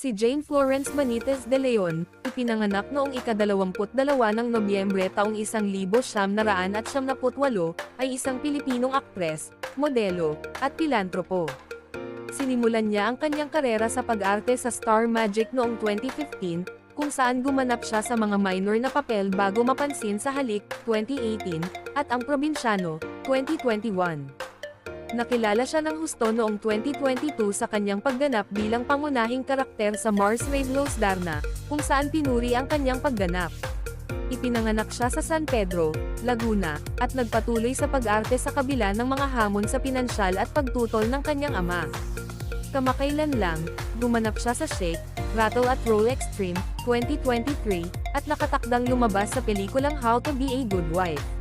Si Jane Florence Benitez de Leon, ipinanganak noong ika-22 ng Nobyembre taong 1978, ay isang Pilipinong aktres, modelo, at pilantropo. Sinimulan niya ang kanyang karera sa pag-arte sa Star Magic noong 2015, kung saan gumanap siya sa mga minor na papel bago mapansin sa Halik, 2018, at Ang Probinsyano, 2021. Nakilala siya ng husto noong 2022 sa kanyang pagganap bilang pangunahing karakter sa Mars Rebels Darna, kung saan pinuri ang kanyang pagganap. Ipinanganak siya sa San Pedro, Laguna, at nagpatuloy sa pag-arte sa kabila ng mga hamon sa pinansyal at pagtutol ng kanyang ama. Kamakailan lang, gumanap siya sa Shake, Rattle at Roll Extreme, 2023, at nakatakdang lumabas sa pelikulang How to Be a Good Wife.